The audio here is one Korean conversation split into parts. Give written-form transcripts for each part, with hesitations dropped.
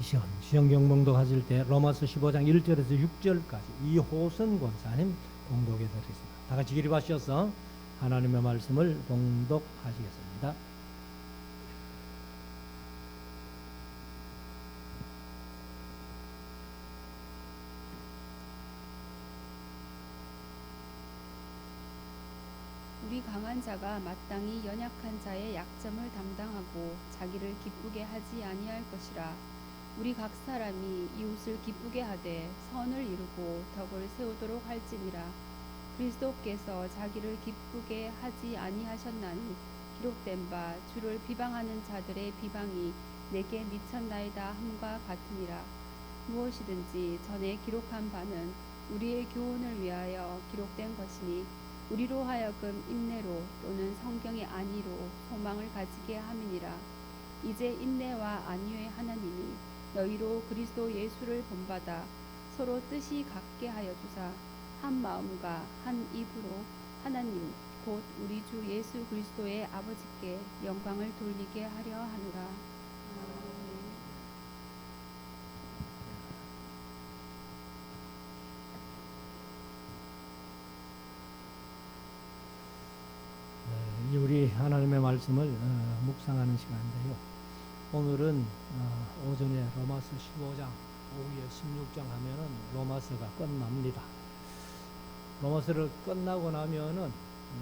시험 경봉도 가질 때 로마서 15장 1절에서 6절까지 이호선 권사님 봉독해 드리겠습니다. 다 같이 기립 하셔서 하나님의 말씀을 봉독하시겠습니다. 우리 강한 자가 마땅히 연약한 자의 약점을 담당하고 자기를 기쁘게 하지 아니할 것이라. 우리 각 사람이 이웃을 기쁘게 하되 선을 이루고 덕을 세우도록 할지니라. 그리스도께서 자기를 기쁘게 하지 아니하셨나니 기록된 바 주를 비방하는 자들의 비방이 내게 미쳤나이다 함과 같으니라. 무엇이든지 전에 기록한 바는 우리의 교훈을 위하여 기록된 것이니 우리로 하여금 인내로 또는 성경의 안위로 소망을 가지게 함이니라. 이제 인내와 안위의 하나님이 너희로 그리스도 예수를 본받아 서로 뜻이 같게 하여 주사 한 마음과 한 입으로 하나님 곧 우리 주 예수 그리스도의 아버지께 영광을 돌리게 하려 하노라. 우리 하나님의 말씀을 묵상하는 시간인데요. 오늘은 오전에 로마서 15장, 오후에 16장 하면은 로마서가 끝납니다. 로마서를 끝나고 나면은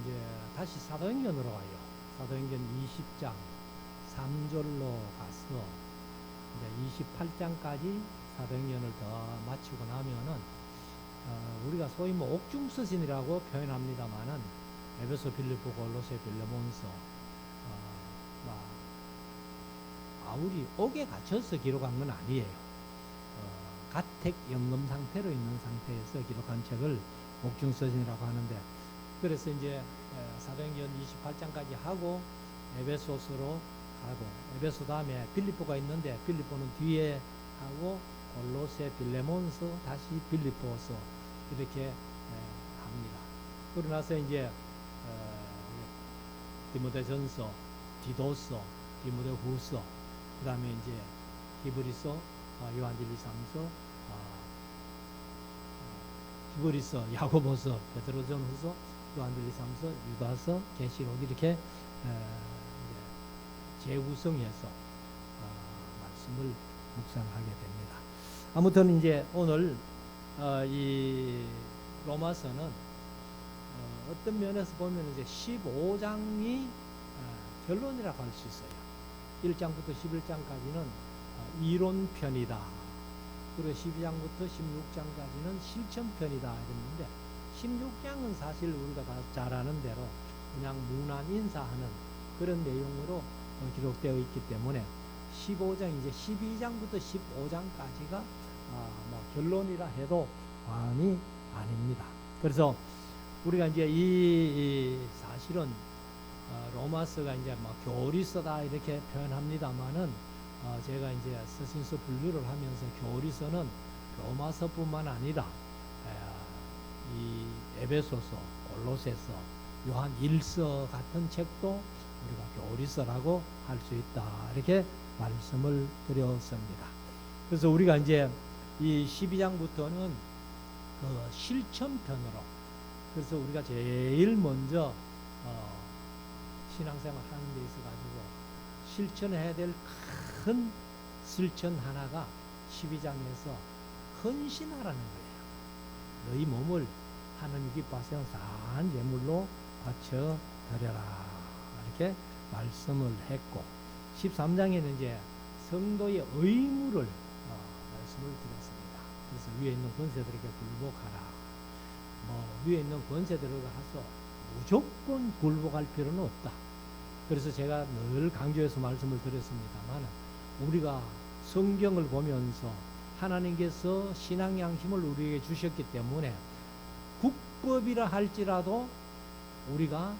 이제 다시 사도행전으로 가요. 사도행전 20장 3절로 가서 이제 28장까지 사도행전을 더 마치고 나면은 우리가 소위 뭐 옥중서신이라고 표현합니다만은 에베소, 빌립보, 골로새, 빌레몬서 바울이 옥에 갇혀서 기록한 건 아니에요. 가택 연금 상태로 있는 상태에서 기록한 책을 옥중서신이라고 하는데, 그래서 이제 사도행전 28장까지 하고 에베소서로 가고, 에베소 다음에 빌립보가 있는데 빌립보는 뒤에 하고 골로새, 빌레몬서, 다시 빌립보서 이렇게 합니다. 그러고 나서 이제 디모데전서, 디도서, 디모데후서, 그 다음에 이제 히브리서, 요한일리삼서, 히브리서, 야고보서, 베드로전후서, 요한일리삼서, 유다서, 계시록 이렇게 재구성해서 말씀을 묵상하게 됩니다. 아무튼 이제 오늘 이 로마서는 어떤 면에서 보면 이제 15장이 결론이라고 할 수 있어요. 1장부터 11장까지는 이론편이다. 그리고 12장부터 16장까지는 실천편이다 이랬는데, 16장은 사실 우리가 다 잘 아는 대로 그냥 문안 인사하는 그런 내용으로 기록되어 있기 때문에 15장 이제 12장부터 15장까지가 뭐 결론이라 해도 과언이 아닙니다. 그래서 우리가 이제 이 사실은 로마서가 이제 뭐 교리서다 이렇게 표현합니다만은 제가 이제 서신서 분류를 하면서 교리서는 로마서뿐만 아니라 이 에베소서, 골로새서, 요한 1서 같은 책도 우리가 교리서라고 할 수 있다 이렇게 말씀을 드렸습니다. 그래서 우리가 이제 이 12장부터는 그 실천편으로, 그래서 우리가 제일 먼저 신앙생활 하는 데 있어 가지고 실천해야 될 큰 실천 하나가 12장에서 헌신하라는 거예요. 너희 몸을 하나님 기뻐하시는 산 제물로 바쳐 드려라 이렇게 말씀을 했고, 13장에는 이제 성도의 의무를 말씀을 드렸습니다. 그래서 위에 있는 권세들에게 굴복하라. 위에 있는 권세들을 가서 무조건 굴복할 필요는 없다. 그래서 제가 늘 강조해서 말씀을 드렸습니다만, 우리가 성경을 보면서 하나님께서 신앙 양심을 우리에게 주셨기 때문에 국법이라 할지라도 우리가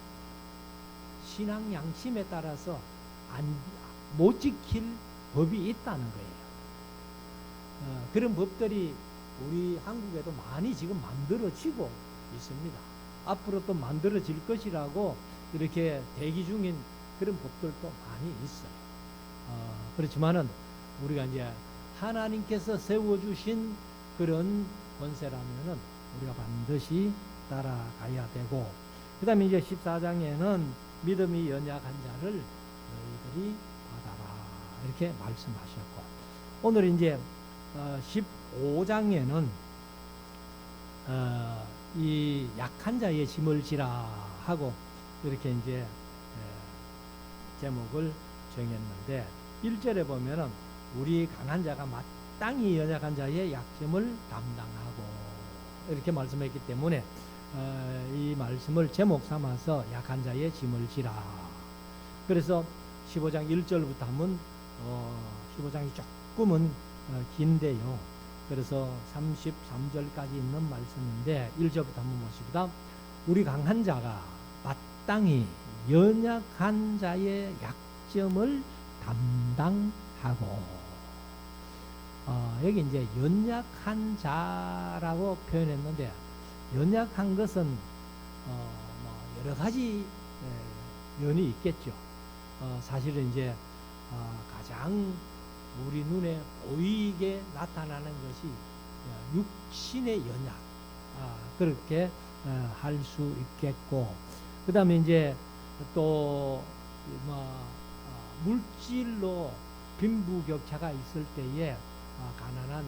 신앙 양심에 따라서 못 지킬 법이 있다는 거예요. 그런 법들이 우리 한국에도 많이 지금 만들어지고 있습니다. 앞으로 또 만들어질 것이라고 이렇게 대기 중인 그런 법들도 많이 있어요. 그렇지만은 우리가 이제 하나님께서 세워주신 그런 권세라면은 우리가 반드시 따라가야 되고, 그 다음에 이제 14장에는 믿음이 연약한 자를 너희들이 받아라 이렇게 말씀하셨고, 오늘 이제 15장에는 이 약한 자의 짐을 지라 하고 이렇게 이제 제목을 정했는데, 1절에 보면은 우리 강한 자가 마땅히 연약한 자의 약점을 담당하고 이렇게 말씀했기 때문에 이 말씀을 제목 삼아서 약한 자의 짐을 지라. 그래서 15장 1절부터 하면 15장이 조금은 긴데요. 그래서 33절까지 있는 말씀인데 1절부터 한번 보십니다. 우리 강한 자가 마땅히 연약한 자의 약점을 담당하고, 여기 이제 연약한 자라고 표현했는데, 연약한 것은 뭐 여러 가지 면이 있겠죠. 사실은 이제 가장 우리 눈에 보이게 나타나는 것이 육신의 연약, 그렇게 할 수 있겠고, 그 다음에 이제 또 물질로 빈부격차가 있을 때에 가난한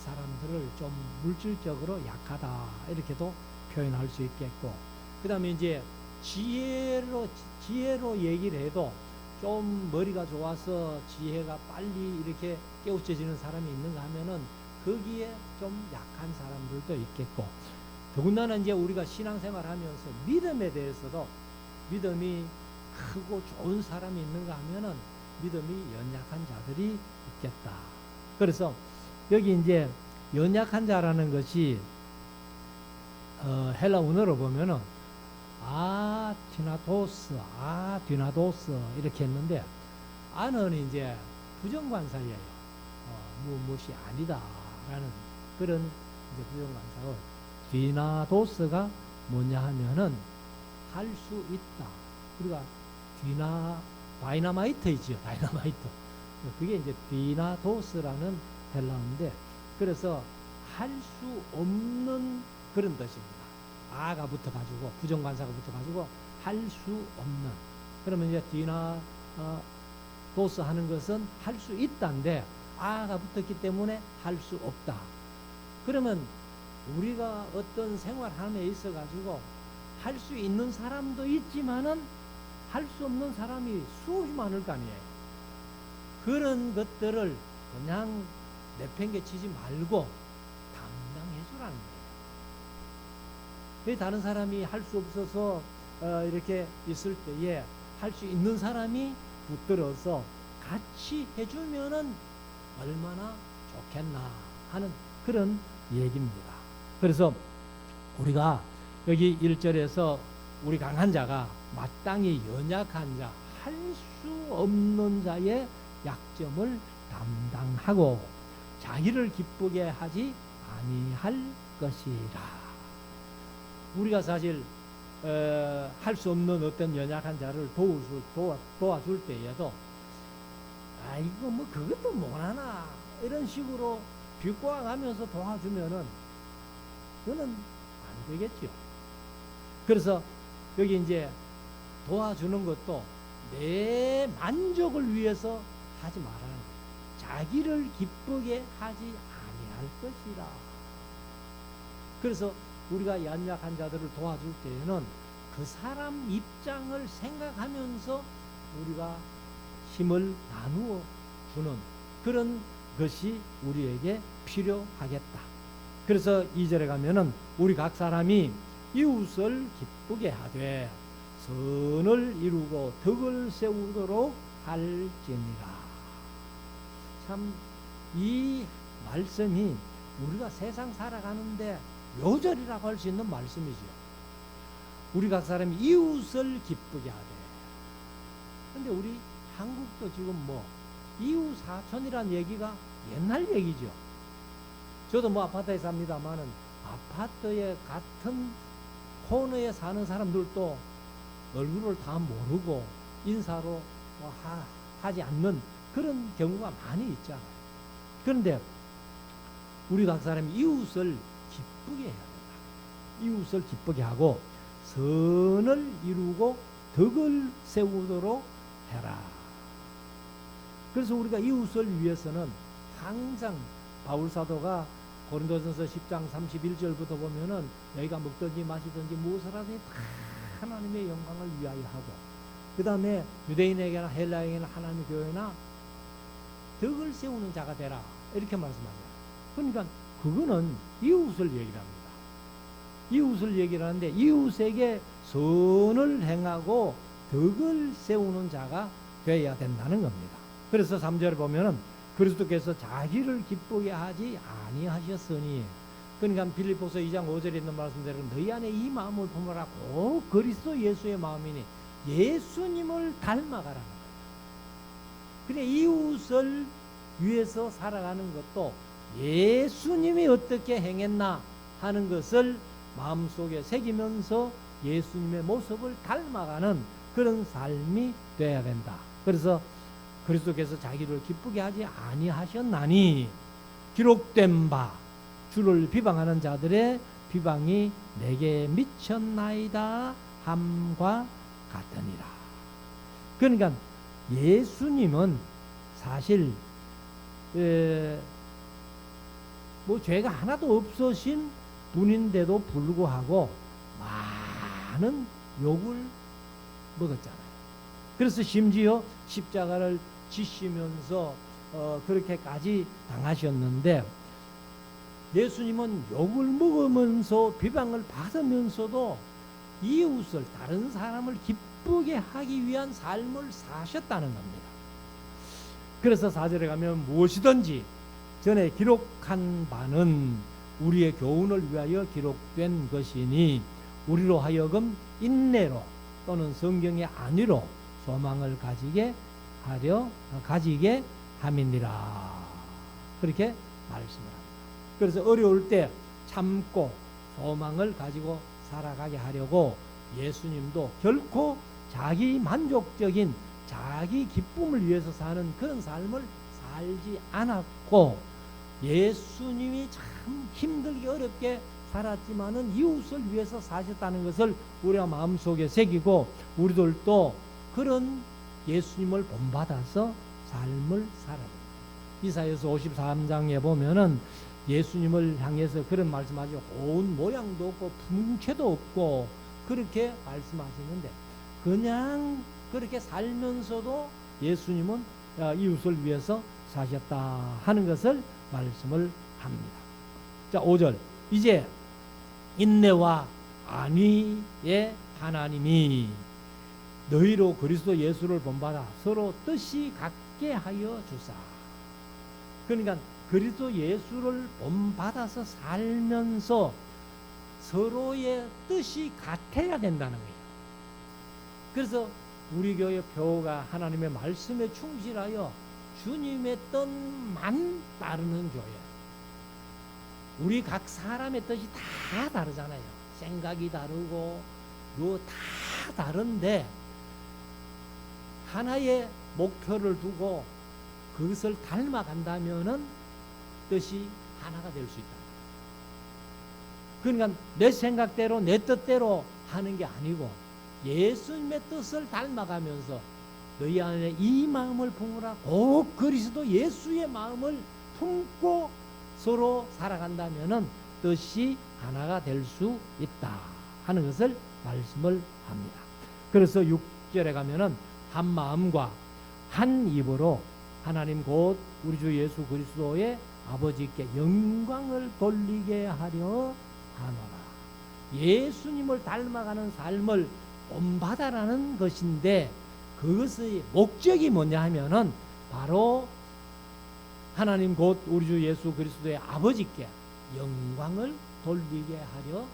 사람들을 좀 물질적으로 약하다 이렇게도 표현할 수 있겠고, 그 다음에 이제 지혜로 얘기를 해도 좀 머리가 좋아서 지혜가 빨리 이렇게 깨우쳐지는 사람이 있는가 하면은 거기에 좀 약한 사람들도 있겠고, 더군다나 이제 우리가 신앙생활 하면서 믿음에 대해서도 믿음이 크고 좋은 사람이 있는가 하면은 믿음이 연약한 자들이 있겠다. 그래서 여기 이제 연약한 자라는 것이 헬라 원어로 보면은 디나도스 이렇게 했는데, 아는 이제 부정관사예요. 무엇이 아니다라는 그런 이제 부정관사고, 디나도스가 뭐냐 하면은 할 수 있다. 우리가 다이너마이트이지요. 다이너마이트. 그게 이제 디나도스라는 헬라어인데, 그래서 할 수 없는 그런 뜻입니다. 아가 붙어가지고 부정관사가 붙어가지고 할 수 없는. 그러면 이제 디나도스 하는 것은 할 수 있다인데 아가 붙었기 때문에 할 수 없다. 그러면 우리가 어떤 생활함에 있어가지고 할 수 있는 사람도 있지만은 할 수 없는 사람이 수없이 많을 거 아니에요. 그런 것들을 그냥 내팽개치지 말고 담당해주라는 거예요. 왜 다른 사람이 할 수 없어서 이렇게 있을 때에 할 수 있는 사람이 붙들어서 같이 해주면은 얼마나 좋겠나 하는 그런 얘기입니다. 그래서 우리가 여기 1절에서 우리 강한 자가 마땅히 연약한 자, 할 수 없는 자의 약점을 담당하고 자기를 기쁘게 하지 아니할 것이라. 우리가 사실 할 수 없는 어떤 연약한 자를 도와줄 때에도 이거 뭐 그것도 못하나 이런 식으로 비꼬아가면서 도와주면은 그거는 안 되겠죠. 그래서 여기 이제 도와주는 것도 내 만족을 위해서 하지 말라는 거예요. 자기를 기쁘게 하지 아니할 것이라. 그래서 우리가 연약한 자들을 도와줄 때에는 그 사람 입장을 생각하면서 우리가 힘을 나누어 주는 그런 것이 우리에게 필요하겠다. 그래서 2절에 가면은 우리 각 사람이 이웃을 기쁘게 하되 선을 이루고 덕을 세우도록 할지니라. 참 이 말씀이 우리가 세상 살아가는데 요절이라고 할 수 있는 말씀이죠. 우리 각 사람이 이웃을 기쁘게 하되. 근데 우리 한국도 지금 뭐 이웃 사촌이란 얘기가 옛날 얘기죠. 저도 뭐 아파트에 삽니다만은 아파트에 같은 코너에 사는 사람들도 얼굴을 다 모르고 인사로 뭐 하지 않는 그런 경우가 많이 있잖아요. 그런데 우리 각 사람이 이웃을 기쁘게 해야 된다. 이웃을 기쁘게 하고 선을 이루고 덕을 세우도록 해라. 그래서 우리가 이웃을 위해서는 항상 바울 사도가 고린도전서 10장 31절부터 보면은 너희가 먹든지 마시든지 무엇을 하든지 다 하나님의 영광을 위하여 하고, 그 다음에 유대인에게나 헬라에게나 하나님의 교회나 덕을 세우는 자가 되라, 이렇게 말씀하세요. 그러니까 그거는 이웃을 얘기를 합니다. 이웃을 얘기를 하는데 이웃에게 선을 행하고 덕을 세우는 자가 되어야 된다는 겁니다. 그래서 3절에 보면은 그리스도께서 자기를 기쁘게 하지 아니하셨으니, 그러니까 빌립보서 2장 5절에 있는 말씀대로 너희 안에 이 마음을 품으라. 곧 그리스도 예수의 마음이니 예수님을 닮아가라는 거예요. 그래, 이웃을 위해서 살아가는 것도 예수님이 어떻게 행했나 하는 것을 마음속에 새기면서 예수님의 모습을 닮아가는 그런 삶이 되어야 된다. 그래서 그리스도께서 자기를 기쁘게 하지 아니하셨나니 기록된 바 주를 비방하는 자들의 비방이 내게 미쳤나이다 함과 같으니라. 그러니까 예수님은 사실 뭐 죄가 하나도 없으신 분인데도 불구하고 많은 욕을 먹었잖아요. 그래서 심지어 십자가를 지시면서 그렇게까지 당하셨는데, 예수님은 욕을 먹으면서 비방을 받으면서도 이웃을, 다른 사람을 기쁘게 하기 위한 삶을 사셨다는 겁니다. 그래서 4절에 가면 무엇이든지 전에 기록한 바는 우리의 교훈을 위하여 기록된 것이니 우리로 하여금 인내로 또는 성경의 안위로 소망을 가지게 함이니라. 그렇게 말씀을 합니다. 그래서 어려울 때 참고 소망을 가지고 살아가게 하려고 예수님도 결코 자기 만족적인 자기 기쁨을 위해서 사는 그런 삶을 살지 않았고, 예수님이 참 힘들게 어렵게 살았지만은 이웃을 위해서 사셨다는 것을 우리가 마음속에 새기고, 우리들도 그런 예수님을 본받아서 삶을 살아야 됩니다. 이사야서 53장에 보면은 예수님을 향해서 그런 말씀하죠. 온 모양도 없고 풍채도 없고 그렇게 말씀하시는데, 그냥 그렇게 살면서도 예수님은 이웃을 위해서 사셨다 하는 것을 말씀을 합니다. 자, 5절. 이제 인내와 안위의 하나님이 너희로 그리스도 예수를 본받아 서로 뜻이 같게 하여 주사. 그러니까 그리스도 예수를 본받아서 살면서 서로의 뜻이 같아야 된다는 거예요. 그래서 우리 교회 표가 하나님의 말씀에 충실하여 주님의 뜻만 따르는 교회. 우리 각 사람의 뜻이 다 다르잖아요. 생각이 다르고 다 다른데 하나의 목표를 두고 그것을 닮아간다면은 뜻이 하나가 될 수 있다. 그러니까 내 생각대로 내 뜻대로 하는 게 아니고 예수님의 뜻을 닮아가면서 너희 안에 이 마음을 품으라. 곧 그리스도 예수의 마음을 품고 서로 살아간다면은 뜻이 하나가 될 수 있다 하는 것을 말씀을 합니다. 그래서 6절에 가면은 한 마음과 한 입으로 하나님 곧 우리 주 예수 그리스도의 아버지께 영광을 돌리게 하려 하노라. 예수님을 닮아가는 삶을 본받아라는 것인데, 그것의 목적이 뭐냐 하면은 바로 하나님 곧 우리 주 예수 그리스도의 아버지께 영광을 돌리게 하려 하노라.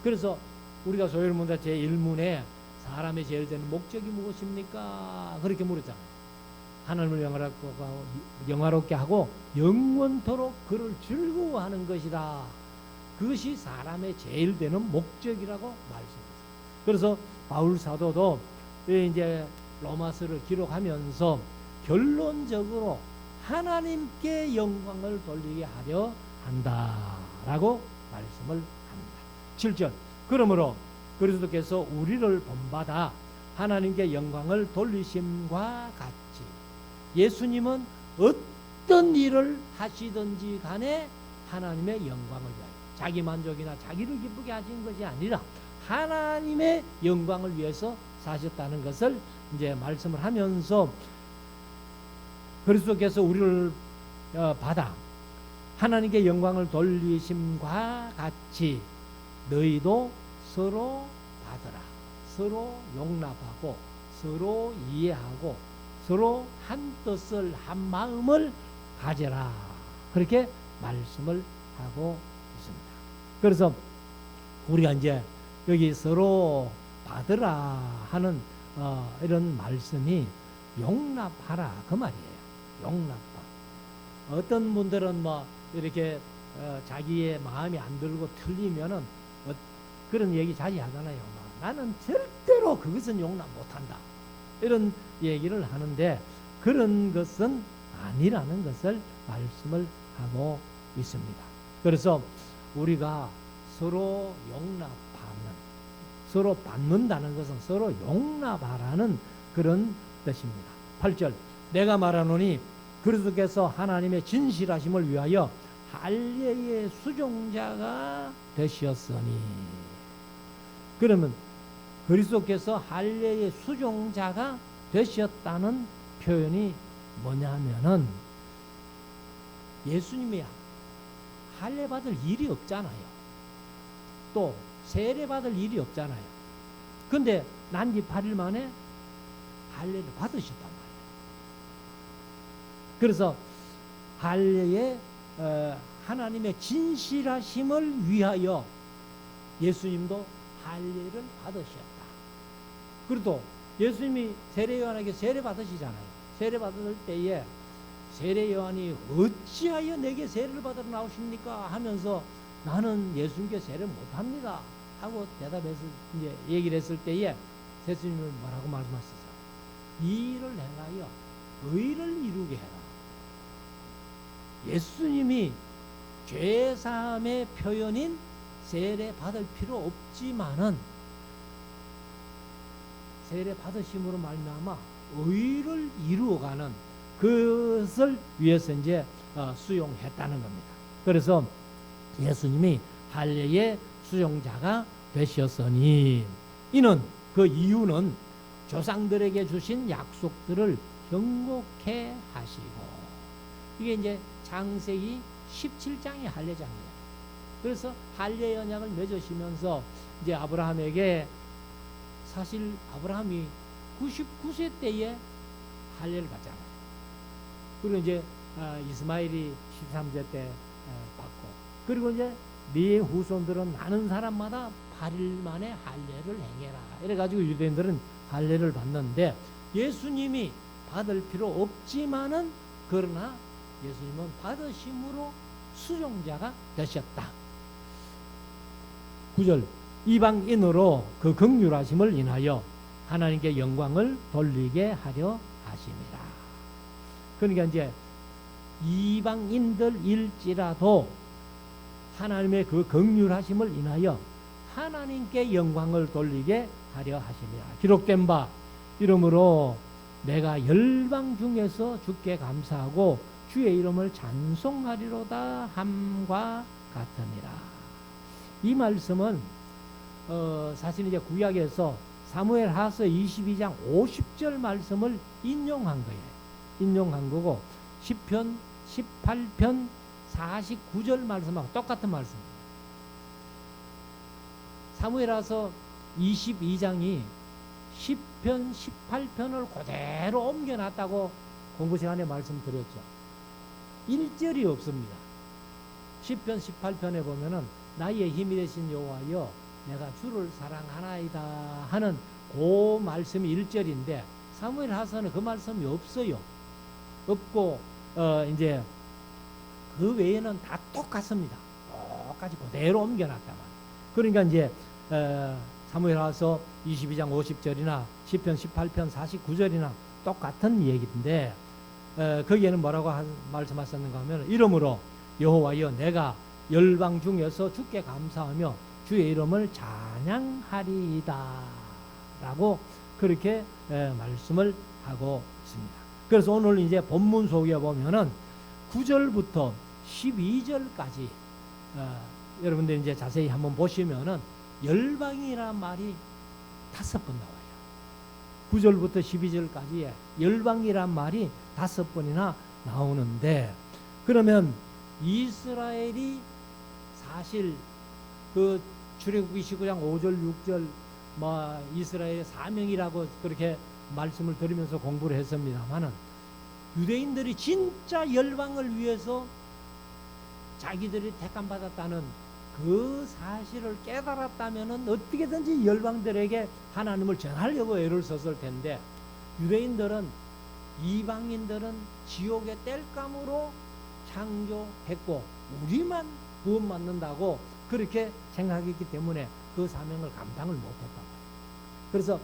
그래서 우리가 소위를 문자 제1문에 사람의 제일 되는 목적이 무엇입니까? 그렇게 물었잖아요. 하나님을 영화롭게 하고 영원토록 그를 즐거워하는 것이다. 그것이 사람의 제일 되는 목적이라고 말씀했어요. 그래서 바울 사도도 이제 로마서를 기록하면서 결론적으로 하나님께 영광을 돌리게 하려 한다라고 말씀을 합니다. 7절 그러므로 그리스도께서 우리를 본받아 하나님께 영광을 돌리심과 같이 예수님은 어떤 일을 하시든지 간에 하나님의 영광을 위하여 자기 만족이나 자기를 기쁘게 하신 것이 아니라 하나님의 영광을 위해서 사셨다는 것을 이제 말씀을 하면서 그리스도께서 우리를 받아 하나님께 영광을 돌리심과 같이 너희도 서로 받으라. 서로 용납하고 서로 이해하고 서로 한 뜻을 한 마음을 가져라. 그렇게 말씀을 하고 있습니다. 그래서 우리가 이제 여기 서로 받으라 하는 이런 말씀이 용납하라 그 말이에요. 용납하. 어떤 분들은 뭐 이렇게 자기의 마음이 안 들고 틀리면은 그런 얘기 자주 하잖아요. 나는 절대로 그것은 용납 못한다. 이런 얘기를 하는데 그런 것은 아니라는 것을 말씀을 하고 있습니다. 그래서 우리가 서로 용납하는, 서로 받는다는 것은 서로 용납하라는 그런 뜻입니다. 8절 내가 말하노니 그리스도께서 하나님의 진실하심을 위하여 할례의 수종자가 되셨으니. 그러면 그리스도께서 할례의 수종자가 되셨다는 표현이 뭐냐면은 예수님이 할례 받을 일이 없잖아요. 또 세례 받을 일이 없잖아요. 근데 난지 8일 만에 할례를 받으셨단 말이에요. 그래서 할례의 하나님의 진실하심을 위하여 예수님도 할례를 받으셨다. 그래도 예수님이 세례 요한에게 세례 받으시잖아요. 세례 받을 때에 세례 요한이 어찌하여 내게 세례를 받으러 나오십니까 하면서 나는 예수님께 세례 못합니다 하고 대답해서 이제 얘기를 했을 때에 예수님은 뭐라고 말씀하셨어요? 이 일을 행하여 의를 이루게 해라. 예수님이 죄사함의 표현인 세례 받을 필요 없지만은 세례 받으심으로 말미암아 의를 이루어가는 그것을 위해서 이제 수용했다는 겁니다. 그래서 예수님이 할례의 수용자가 되셨으니 이는 그 이유는 조상들에게 주신 약속들을 경고케 하시고 이게 이제 창세기 17장이 할례장이에요. 그래서 할례 언약을 맺으시면서 이제 아브라함에게 사실 아브라함이 99세 때에 할례를 받잖아요. 그리고 이제 이스마엘이 13세 때 받고 그리고 이제 네 후손들은 많은 사람마다 8일 만에 할례를 행해라. 이래가지고 유대인들은 할례를 받는데 예수님이 받을 필요 없지만은 그러나 예수님은 받으심으로 수종자가 되셨다. 9절 이방인으로 그 긍휼하심을 인하여 하나님께 영광을 돌리게 하려 하심이라. 그러니까 이제 이방인들일지라도 하나님의 그 긍휼하심을 인하여 하나님께 영광을 돌리게 하려 하심이라. 기록된 바 이러므로 내가 열방 중에서 주께 감사하고 주의 이름을 찬송하리로다 함과 같으니라. 이 말씀은 사실 이제 구약에서 사무엘하서 22장 50절 말씀을 인용한 거예요. 인용한 거고 시편 18편 49절 말씀하고 똑같은 말씀입니다. 사무엘하서 22장이 시편 18편을 그대로 옮겨놨다고 공부 시간에 말씀드렸죠. 1절이 없습니다. 시편 18편에 보면은 나의 힘이 되신 여호와여 내가 주를 사랑하나이다 하는 그 말씀이 1절인데 사무엘하서는 그 말씀이 없어요. 없고 이제 그 외에는 다 똑같습니다. 똑같이 그대로 옮겨놨단 말이에요. 그러니까 이제 사무엘하서 22장 50절이나 시편 18편 49절이나 똑같은 얘기인데 거기에는 뭐라고 말씀하셨는가 하면 이름으로 여호와여 내가 열방 중에서 주께 감사하며 주의 이름을 찬양하리이다 라고 그렇게 말씀을 하고 있습니다. 그래서 오늘 이제 본문 속에 보면은 9절부터 12절까지 여러분들 이제 자세히 한번 보시면은 열방이란 말이 5번 나와요. 9절부터 12절까지에 열방이란 말이 5번이나 나오는데, 그러면 이스라엘이 사실 그 출애굽기 19장 5절 6절 뭐 이스라엘의 사명이라고 그렇게 말씀을 드리면서 공부를 했습니다만은, 유대인들이 진짜 열방을 위해서 자기들이 택함 받았다는 그 사실을 깨달았다면은 어떻게든지 열방들에게 하나님을 전하려고 애를 썼을 텐데, 유대인들은 이방인들은 지옥의 땔감으로 창조했고 우리만 구원받는다고 그렇게 생각했기 때문에 그 사명을 감당을 못했다고. 그래서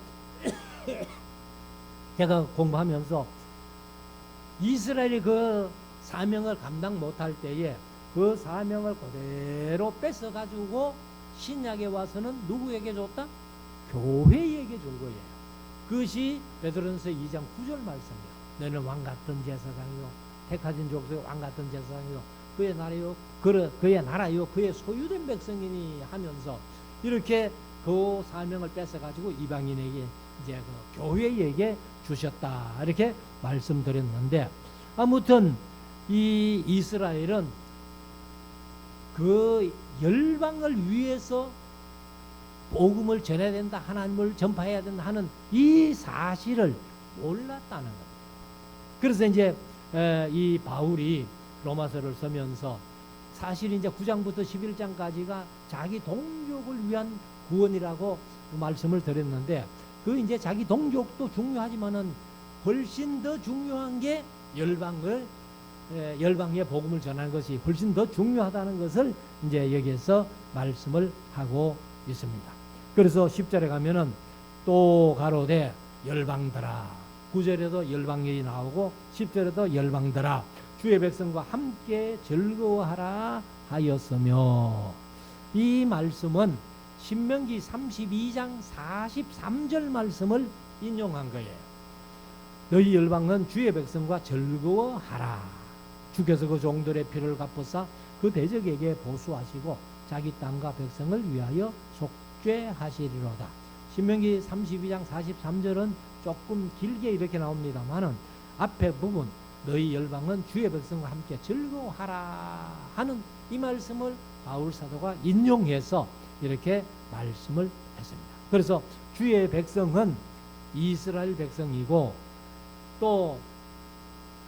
제가 공부하면서 이스라엘이 그 사명을 감당 못할 때에 그 사명을 그대로 뺏어가지고 신약에 와서는 누구에게 줬다? 교회에게 준 거예요. 그것이 베드로전서 2장 9절 말씀이에요. 너는 왕같은 제사장이요 택하신 족속의 왕같은 제사장이요 그의 나라요 그의 소유된 백성이니 하면서 이렇게 그 사명을 뺏어가지고 이방인에게 이제 그 교회에게 주셨다 이렇게 말씀드렸는데, 아무튼 이 이스라엘은 그 열방을 위해서 복음을 전해야 된다, 하나님을 전파해야 된다 하는 이 사실을 몰랐다는 겁니다. 그래서 이제 이 바울이 로마서를 쓰면서 사실 이제 9장부터 11장까지가 자기 동족을 위한 구원이라고 말씀을 드렸는데, 그 이제 자기 동족도 중요하지만은 훨씬 더 중요한 게 열방의 복음을 전하는 것이 훨씬 더 중요하다는 것을 이제 여기에서 말씀을 하고 있습니다. 그래서 10절에 가면은 또 가로되 열방들아, 9절에도 열방이 나오고 10절에도 열방들아 주의 백성과 함께 즐거워하라 하였으며, 이 말씀은 신명기 32장 43절 말씀을 인용한 거예요. 너희 열방은 주의 백성과 즐거워하라. 주께서 그 종들의 피를 갚으사 그 대적에게 보수하시고 자기 땅과 백성을 위하여 속죄하시리로다. 신명기 32장 43절은 조금 길게 이렇게 나옵니다만은 앞에 부분 너희 열방은 주의 백성과 함께 즐거워하라 하는 이 말씀을 바울 사도가 인용해서 이렇게 말씀을 했습니다. 그래서 주의 백성은 이스라엘 백성이고, 또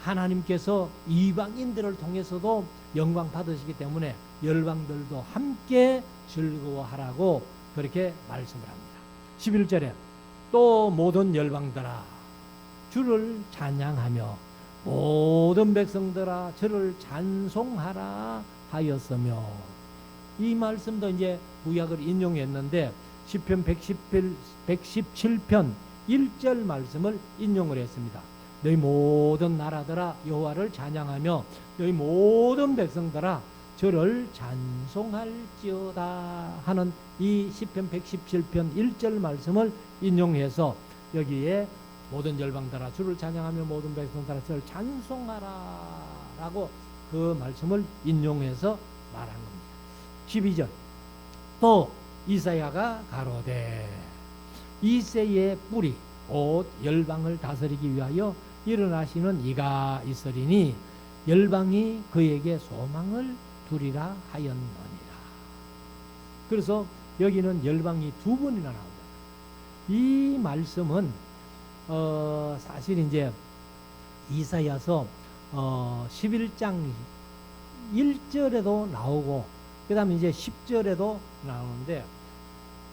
하나님께서 이방인들을 통해서도 영광 받으시기 때문에 열방들도 함께 즐거워하라고 그렇게 말씀을 합니다. 11절에 또 모든 열방들아 주를 찬양하며 모든 백성들아 저를 찬송하라 하였으며, 이 말씀도 이제 구약을 인용했는데 시편 117편 1절 말씀을 인용을 했습니다. 너희 모든 나라들아 여호와를 찬양하며 너희 모든 백성들아 저를 찬송할지어다 하는 이 시편 117편 1절 말씀을 인용해서 여기에 모든 열방들아 주를 찬양하며 모든 백성들아 저를 찬송하라 라고 그 말씀을 인용해서 말한 겁니다. 12절 또 이사야가 가로되 이새의 뿌리 곧 열방을 다스리기 위하여 일어나시는 이가 있으리니 열방이 그에게 소망을 두리라 하였느니라. 그래서 여기는 열방이 두 번이나 나옵니다. 이 말씀은 사실 이제 이사야서 11장 1절에도 나오고 그 다음에 이제 10절에도 나오는데,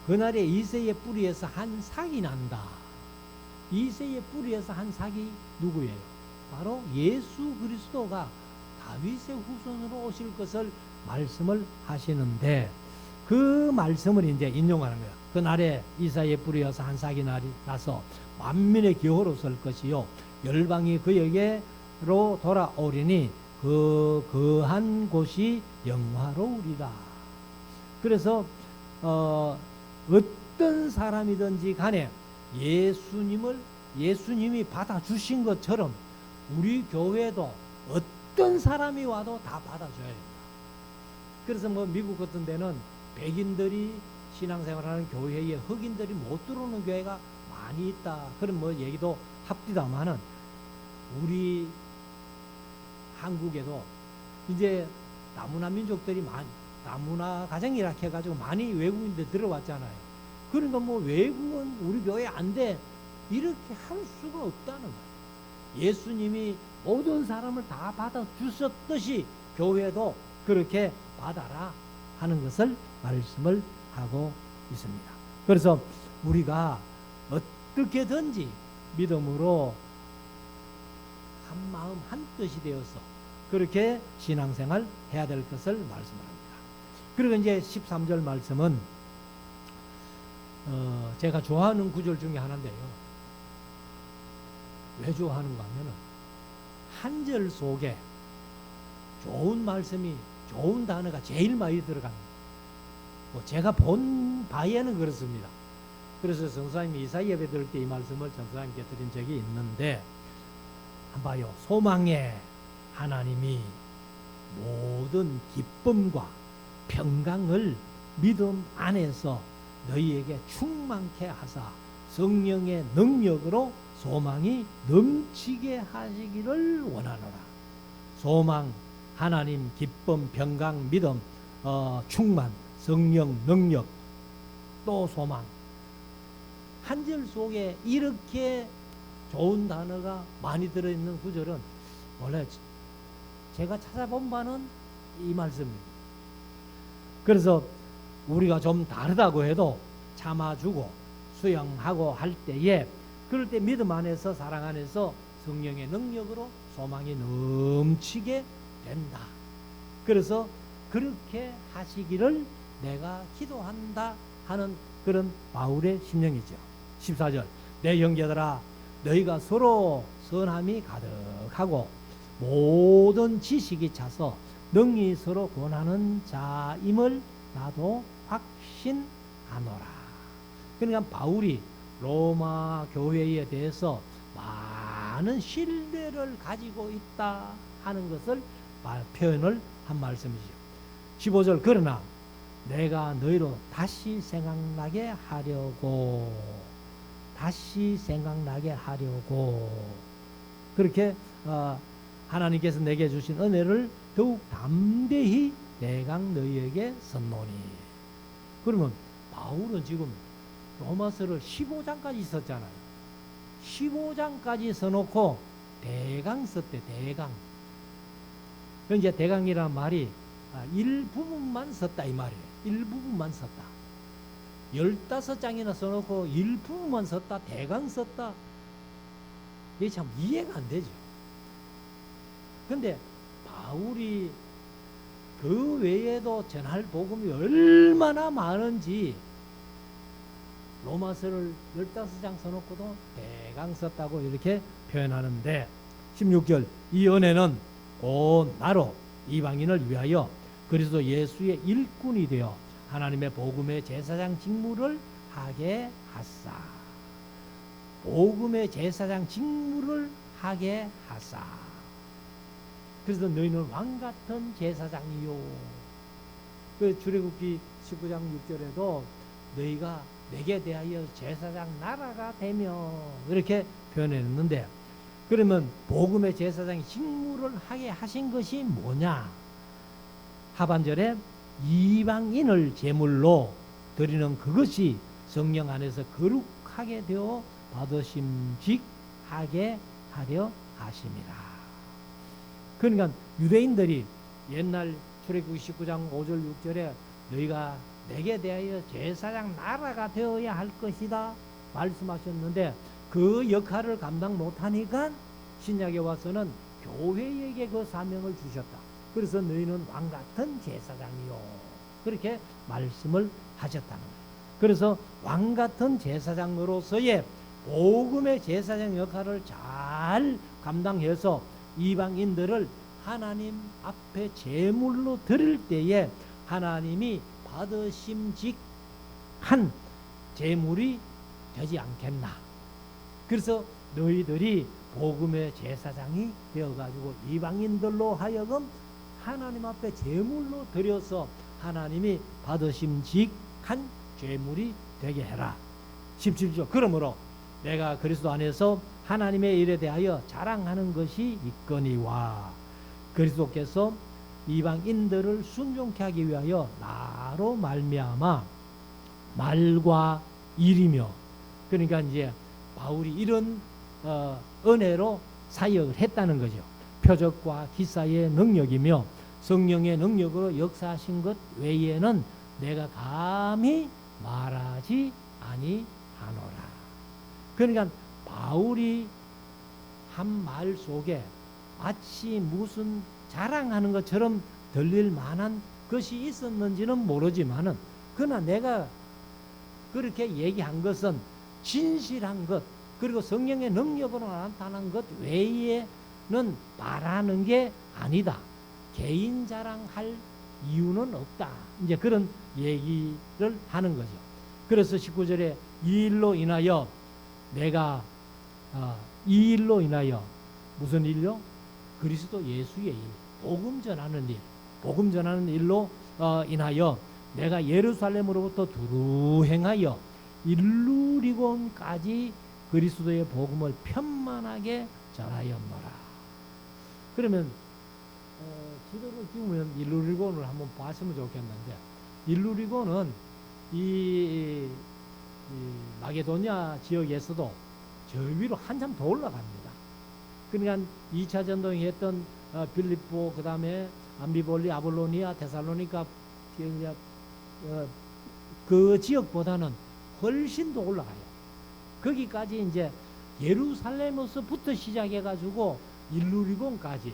그날에 이새의 뿌리에서 한 삭이 난다. 이새의 뿌리에서 한 삭이 누구예요? 바로 예수 그리스도가 다윗의 후손으로 오실 것을 말씀을 하시는데, 그 말씀을 이제 인용하는 거예요. 그날에 이사의 뿌리에서 한 삭이 나서 만민의 기호로 설 것이요 열방이 그에게 로 돌아오리니 거한 곳이 영화로우리라. 그래서 어떤 사람이든지 간에 예수님이 받아주신 것처럼 우리 교회도 어떤 사람이 와도 다 받아줘야 됩니다. 그래서 뭐 미국 같은 데는 백인들이 신앙생활하는 교회에 흑인들이 못 들어오는 교회가 많이 있다. 그런 뭐 얘기도 합디다마는 우리 한국에도 이제 다문화 민족들이 다문화 가정이라 해가지고 많이 외국인들 들어왔잖아요. 그러니까 뭐 외국은 우리 교회 안 돼. 이렇게 할 수가 없다는 거예요. 예수님이 모든 사람을 다 받아주셨듯이 교회도 그렇게 받아라 하는 것을 말씀을 하고 있습니다. 그래서 우리가 어떻게든지 믿음으로 한 마음 한 뜻이 되어서 그렇게 신앙생활 해야 될 것을 말씀합니다. 그리고 이제 13절 말씀은 제가 좋아하는 구절 중에 하나인데요. 왜 좋아하는가 하면은 한 절 속에 좋은 말씀이 좋은 단어가 제일 많이 들어갑니다. 뭐 제가 본 바에는 그렇습니다. 그래서 전사님이 이사야 예배 드릴 때 이 말씀을 전사님께 드린 적이 있는데 한번 봐요. 소망의 하나님이 모든 기쁨과 평강을 믿음 안에서 너희에게 충만케 하사 성령의 능력으로 소망이 넘치게 하시기를 원하노라. 소망, 하나님, 기쁨, 평강, 믿음, 충만, 성령, 능력, 또 소망. 한 절 속에 이렇게 좋은 단어가 많이 들어있는 구절은 원래 제가 찾아본 바는 이 말씀입니다. 그래서 우리가 좀 다르다고 해도 참아주고 수용하고 할 때에 그럴 때 믿음 안에서 사랑 안에서 성령의 능력으로 소망이 넘치게 된다. 그래서 그렇게 하시기를 내가 기도한다 하는 그런 바울의 심령이죠. 14절 내 형제들아 너희가 서로 선함이 가득하고 모든 지식이 차서 능히 서로 권하는 자임을 나도 확신하노라. 그러니까 바울이 로마 교회에 대해서 많은 신뢰를 가지고 있다 하는 것을 표현을 한 말씀이죠. 15절 그러나 내가 너희로 다시 생각나게 하려고 그렇게 하나님께서 내게 주신 은혜를 더욱 담대히 내가 너희에게 선노니. 그러면 바울은 지금 로마서를 15장까지 썼잖아요. 15장까지 써놓고 대강 썼대. 대강. 이제 대강이란 말이 일부분만 썼다 이 말이에요. 일부분만 썼다. 15장이나 써놓고 일부분만 썼다. 대강 썼다. 이게 참 이해가 안 되죠. 근데 바울이 그 외에도 전할 복음이 얼마나 많은지 로마서를 15장 써놓고도 대강 썼다고 이렇게 표현하는데 16절 이 은혜는 곧 나로 이방인을 위하여 그리스도 예수의 일꾼이 되어 하나님의 복음의 제사장 직무를 하게 하사. 복음의 제사장 직무를 하게 하사. 그래서 너희는 왕같은 제사장이요. 그 출애굽기 19장 6절에도 너희가 내게 대하여 제사장 나라가 되며 이렇게 표현했는데 그러면 복음의 제사장 직무를 하게 하신 것이 뭐냐? 하반절에 이방인을 제물로 드리는 그것이 성령 안에서 거룩하게 되어 받으심직하게 하려 하심이라. 그러니까 유대인들이 옛날 출애굽기 19장 5절 6절에 너희가 내게 대하여 제사장 나라가 되어야 할 것이다 말씀하셨는데 그 역할을 감당 못하니까 신약에 와서는 교회에게 그 사명을 주셨다. 그래서 너희는 왕같은 제사장이요. 그렇게 말씀을 하셨다는 거예요. 그래서 왕같은 제사장으로서의 복음의 제사장 역할을 잘 감당해서 이방인들을 하나님 앞에 제물로 드릴 때에 하나님이 받으심직한 제물이 되지 않겠나. 그래서 너희들이 복음의 제사장이 되어가지고 이방인들로 하여금 하나님 앞에 제물로 드려서 하나님이 받으심직한 제물이 되게 해라. 17절. 그러므로 내가 그리스도 안에서 하나님의 일에 대하여 자랑하는 것이 있거니와 그리스도께서 이방인들을 순종케 하기 위하여 나로 말미암아 말과 일이며, 그러니까 이제 바울이 이런 은혜로 사역을 했다는 거죠. 표적과 기사의 능력이며 성령의 능력으로 역사하신 것 외에는 내가 감히 말하지 아니하노라. 그러니까 바울이 한 말 속에 마치 무슨 자랑하는 것처럼 들릴 만한 것이 있었는지는 모르지만은, 그러나 내가 그렇게 얘기한 것은 진실한 것, 그리고 성령의 능력으로 나타난 것 외에는 말하는 게 아니다. 개인 자랑할 이유는 없다. 이제 그런 얘기를 하는 거죠. 그래서 19절에 이 일로 인하여 내가 이 일로 인하여 무슨 일요? 그리스도 예수의 일, 복음 전하는 일, 복음 전하는 일로 인하여 내가 예루살렘으로부터 두루 행하여 일루리곤까지 그리스도의 복음을 편만하게 전하였노라. 그러면 지도를 띄우면 일루리곤을 한번 봤으면 좋겠는데, 일루리곤은 이 마게도냐 지역에서도 저 위로 한참 더 올라갑니다. 그러니까 2차 전동이 했던 빌립보, 그 다음에 암비볼리, 아볼로니아, 데살로니가 그 지역보다는 훨씬 더 올라가요. 거기까지 이제 예루살렘에서부터 시작해가지고 일루리곤까지,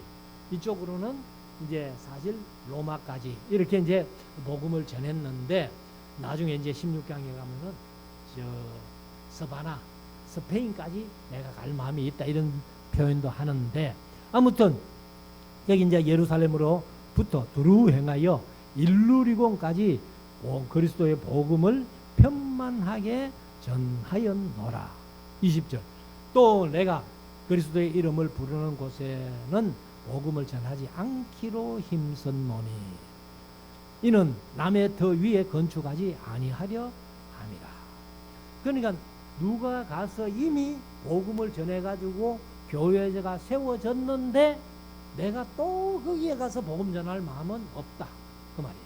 이쪽으로는 이제 사실 로마까지 이렇게 이제 복음을 전했는데, 나중에 이제 16강에 가면은 저 서바나, 스페인까지 내가 갈 마음이 있다, 이런 표현도 하는데, 아무튼 여기 이제 예루살렘으로부터 두루 행하여 일루리곤까지 그리스도의 복음을 편만하게 전하였노라. 20절. 또 내가 그리스도의 이름을 부르는 곳에는 복음을 전하지 않기로 힘썼노니 이는 남의 터 위에 건축하지 아니하려 함이라. 그러니까 누가 가서 이미 복음을 전해가지고 교회가 세워졌는데 내가 또 거기에 가서 복음 전할 마음은 없다, 그 말이에요.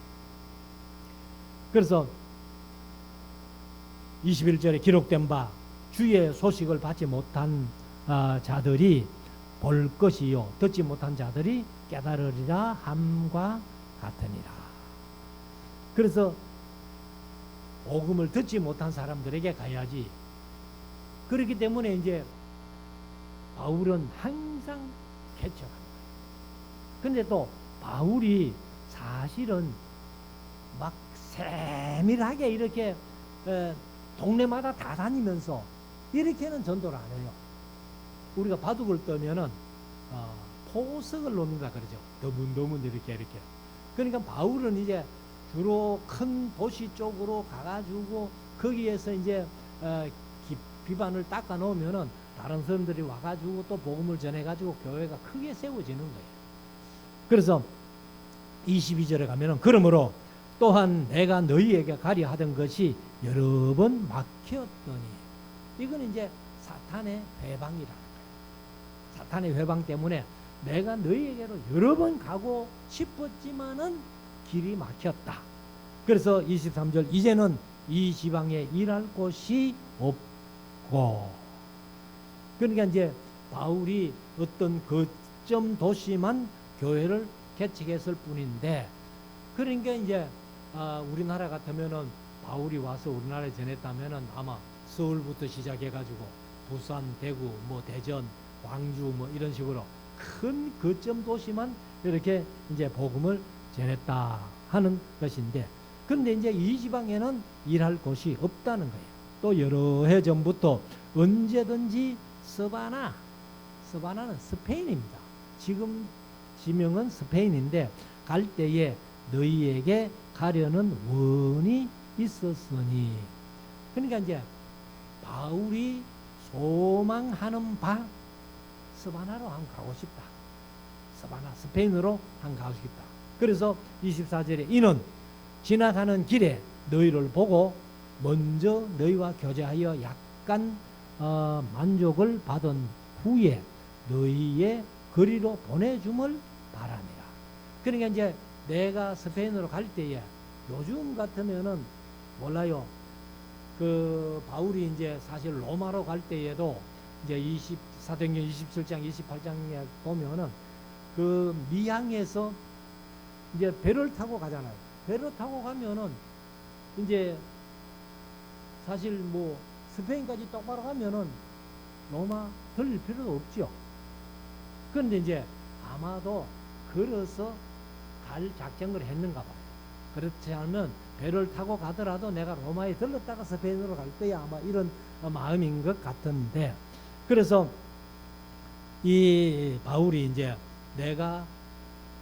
그래서 21절에 기록된 바 주의 소식을 받지 못한 자들이 볼 것이요 듣지 못한 자들이 깨달으리라 함과 같으니라. 그래서 복음을 듣지 못한 사람들에게 가야지. 그렇기 때문에 이제 바울은 항상 개척한 거예요. 근데 또 바울이 사실은 막 세밀하게 이렇게 동네마다 다 다니면서 이렇게는 전도를 안 해요. 우리가 바둑을 떠면은 포석을 놓는다 그러죠. 더문더문 이렇게. 그러니까 바울은 이제 주로 큰 도시 쪽으로 가가지고 거기에서 이제 비반을 닦아 놓으면은 다른 사람들이 와가지고 또 복음을 전해가지고 교회가 크게 세워지는 거예요. 그래서 22절에 가면은 그러므로 또한 내가 너희에게 가려 하던 것이 여러 번 막혔더니, 이건 이제 사탄의 회방이라는 거예요. 사탄의 회방 때문에 내가 너희에게로 여러 번 가고 싶었지만은 길이 막혔다. 그래서 23절 이제는 이 지방에 일할 곳이 없고, 그러니까 이제 바울이 어떤 거점 도시만 교회를 개척했을 뿐인데, 그러니까 이제 우리나라 같으면은 바울이 와서 우리나라에 전했다면은 아마 서울부터 시작해가지고 부산, 대구, 뭐 대전, 광주 뭐 이런 식으로 큰 거점 도시만 이렇게 이제 복음을 전했다 하는 것인데, 그런데 이제 이 지방에는 일할 곳이 없다는 거예요. 또 여러 해 전부터 언제든지 서바나는 스페인입니다. 지금 지명은 스페인인데 갈 때에 너희에게 가려는 원이 있었으니. 그러니까 이제 바울이 소망하는 바 스바나로 한 가고 싶다. 스바나 스페인으로 한 가고 싶다. 그래서 24절에 이는 지나가는 길에 너희를 보고 먼저 너희와 교제하여 약간 만족을 받은 후에 너희의 거리로 보내줌을 바랍니다. 그러니까 이제 내가 스페인으로 갈 때에 요즘 같으면은 몰라요. 그 바울이 이제 사실 로마로 갈 때에도 이제 사도행전 27장 28장에 보면은 그 미항에서 이제 배를 타고 가잖아요. 배를 타고 가면은 이제 사실 뭐 스페인까지 똑바로 가면은 로마 들릴 필요도 없죠. 그런데 이제 아마도 걸어서 갈 작정을 했는가 봐요. 그렇지 않으면 배를 타고 가더라도 내가 로마에 들렀다가 스페인으로 갈 거야, 아마 이런 마음인 것 같은데, 그래서 이 바울이 이제 내가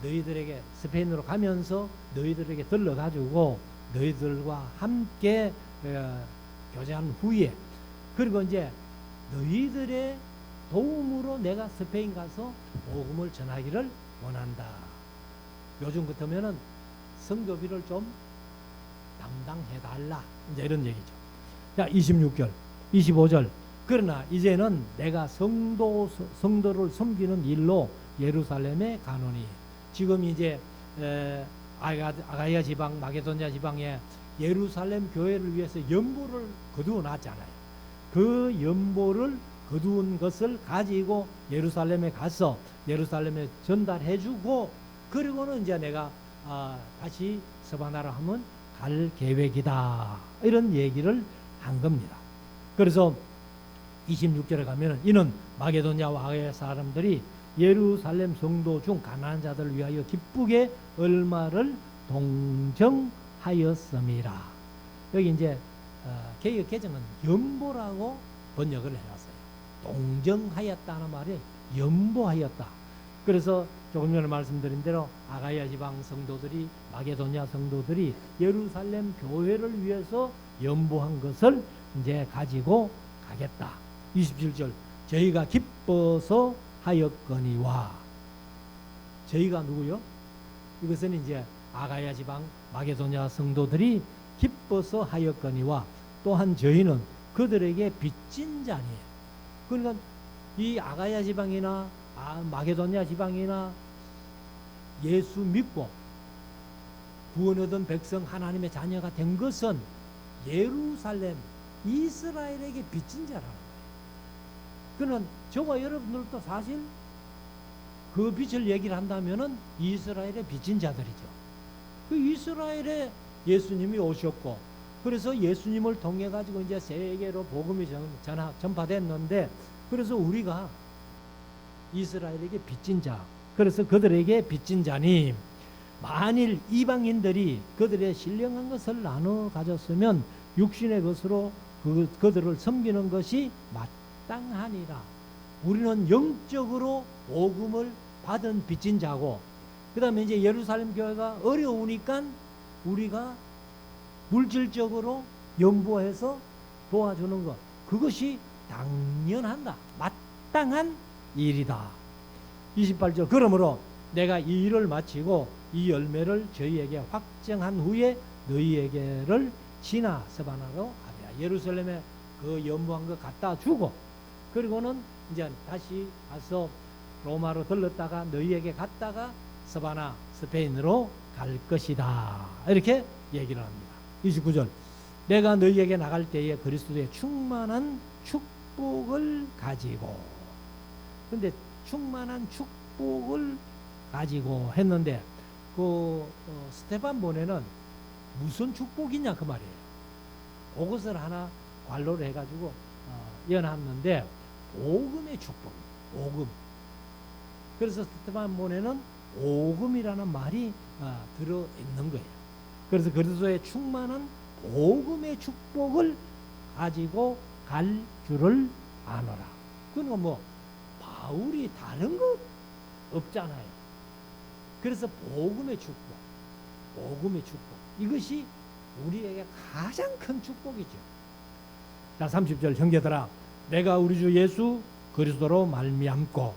너희들에게 스페인으로 가면서 너희들에게 들러가지고 너희들과 함께 교제한 후에, 그리고 이제 너희들의 도움으로 내가 스페인 가서 복음을 전하기를 원한다. 요즘 같으면은 성교비를 좀 담당해달라, 이제 이런 얘기죠. 자, 26절 25절 그러나 이제는 내가 성도를 섬기는 일로 예루살렘에 가노니. 지금 이제 아가야 지방, 마게도냐 지방에 예루살렘 교회를 위해서 연보를 거두어 놨잖아요. 그 연보를 거두은 것을 가지고 예루살렘에 가서 예루살렘에 전달해주고, 그리고는 이제 내가 다시 스바나로 하면 갈 계획이다, 이런 얘기를 한 겁니다. 그래서 26절에 가면은 이는 마게도냐와 아가야 사람들이 예루살렘 성도 중 가난한 자들을 위하여 기쁘게 얼마를 동정하였음이라. 여기 이제 개역 개정은 연보라고 번역을 해놨어요. 동정하였다는 말이 연보하였다. 그래서 조금 전에 말씀드린 대로 아가야 지방 성도들이, 마게도냐 성도들이 예루살렘 교회를 위해서 연보한 것을 이제 가지고 가겠다. 27절 저희가 기뻐서 하였거니와. 저희가 누구요? 이것은 이제 아가야 지방, 마게도냐 성도들이 기뻐서 하였거니와 또한 저희는 그들에게 빚진 자니에요. 그러니까 이 아가야 지방이나 마게도냐 지방이나 예수 믿고 구원 얻은 백성, 하나님의 자녀가 된 것은 예루살렘 이스라엘에게 빚진 자라는 거예요. 그는 저와 여러분들도 사실 그 빚을 얘기를 한다면은 이스라엘의 빚진 자들이죠. 그 이스라엘에 예수님이 오셨고, 그래서 예수님을 통해 가지고 이제 세계로 복음이 전파됐는데, 그래서 우리가 이스라엘에게 빚진 자, 그래서 그들에게 빚진 자니 만일 이방인들이 그들의 신령한 것을 나눠 가졌으면 육신의 것으로 그들을 섬기는 것이 마땅하니라. 우리는 영적으로 복음을 받은 빚진 자고, 그 다음에 이제 예루살렘 교회가 어려우니까 우리가 물질적으로 연보해서 도와주는 것, 그것이 당연한다, 마땅한 일이다. 28절 그러므로 내가 이 일을 마치고 이 열매를 저희에게 확정한 후에 너희에게를 지나 스바나로 가리라. 예루살렘에 그 연보한 거 갖다 주고, 그리고는 이제 다시 가서 로마로 들렀다가 너희에게 갔다가 스바나, 스페인으로 갈 것이다, 이렇게 얘기를 합니다. 29절 내가 너희에게 나갈 때에 그리스도의 충만한 축복을 가지고. 근데 충만한 축복을 가지고 했는데 스테반 본에는 무슨 축복이냐 그 말이에요. 그것을 하나 관로를 해가지고 연합는데 복음의 축복, 복음. 그래서 스테반 본에는 복음이라는 말이 들어있는 거예요. 그래서 그리스도의 충만한 복음의 축복을 가지고 갈 줄을 아노라. 그러니까 뭐 바울이 다른 것 없잖아요. 그래서 복음의 축복, 복음의 축복, 이것이 우리에게 가장 큰 축복이죠. 자, 30절, 형제들아 내가 우리 주 예수 그리스도로 말미암고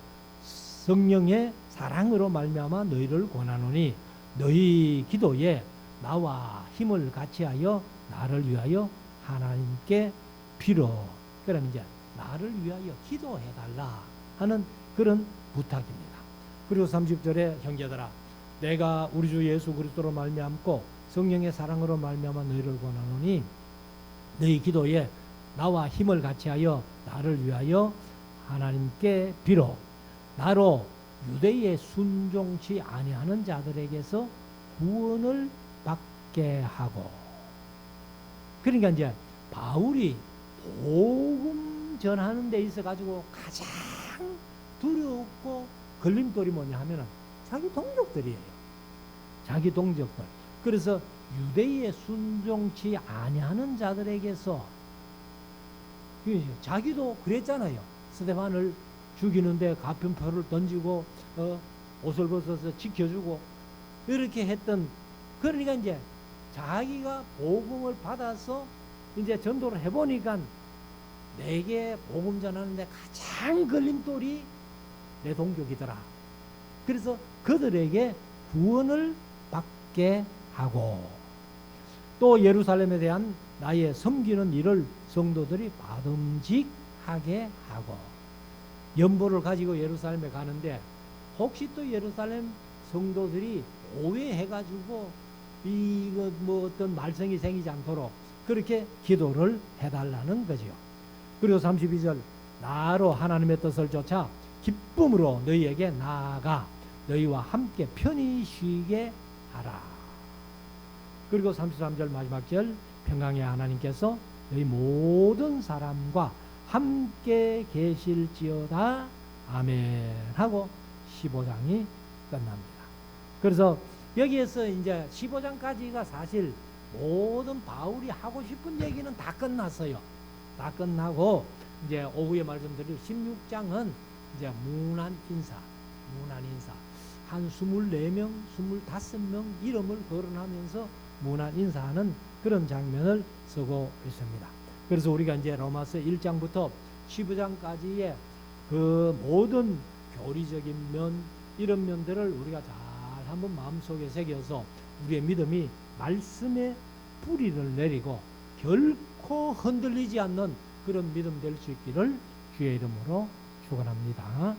성령의 사랑으로 말미암아 너희를 권하노니 너희 기도에 나와 힘을 같이하여 나를 위하여 하나님께 빌어. 그럼 이제 나를 위하여 기도해달라 하는 그런 부탁입니다. 그리고 30절에 형제들아 내가 우리 주 예수 그리스도로 말미암고 성령의 사랑으로 말미암아 너희를 권하노니 너희 기도에 나와 힘을 같이하여 나를 위하여 하나님께 빌어. 나로 유대에 순종치 아니하는 자들에게서 구원을 받게 하고. 그러니까 이제 바울이 복음 전하는 데 있어 가지고 가장 두렵고 걸림돌이 뭐냐 하면은 자기 동족들이에요. 자기 동족들. 그래서 유대에 순종치 아니하는 자들에게서, 자기도 그랬잖아요. 스데반을 죽이는데 가편표를 던지고 옷을 벗어서 지켜주고 이렇게 했던, 그러니까 이제 자기가 복음을 받아서 이제 전도를 해보니까 내게 복음 전하는데 가장 걸림돌이 내 동족이더라. 그래서 그들에게 구원을 받게 하고, 또 예루살렘에 대한 나의 섬기는 일을 성도들이 받음직하게 하고. 연보를 가지고 예루살렘에 가는데 혹시 또 예루살렘 성도들이 오해해가지고 이거 뭐 어떤 말썽이 생기지 않도록 그렇게 기도를 해달라는 거죠. 그리고 32절 나로 하나님의 뜻을 쫓아 기쁨으로 너희에게 나아가 너희와 함께 편히 쉬게 하라. 그리고 33절 마지막 절 평강의 하나님께서 너희 모든 사람과 함께 계실지어다 아멘 하고 15장이 끝납니다. 그래서 여기에서 이제 15장까지가 사실 모든 바울이 하고 싶은 얘기는 다 끝났어요. 다 끝나고 이제 오후에 말씀드릴 16장은 이제 문안 인사 한 24명, 25명 이름을 거론하면서 문안 인사하는 그런 장면을 쓰고 있습니다. 그래서 우리가 이제 로마서 1장부터 15장까지의 그 모든 교리적인 면, 이런 면들을 우리가 잘 한번 마음속에 새겨서 우리의 믿음이 말씀에 뿌리를 내리고 결코 흔들리지 않는 그런 믿음 될 수 있기를 주의 이름으로 축원합니다.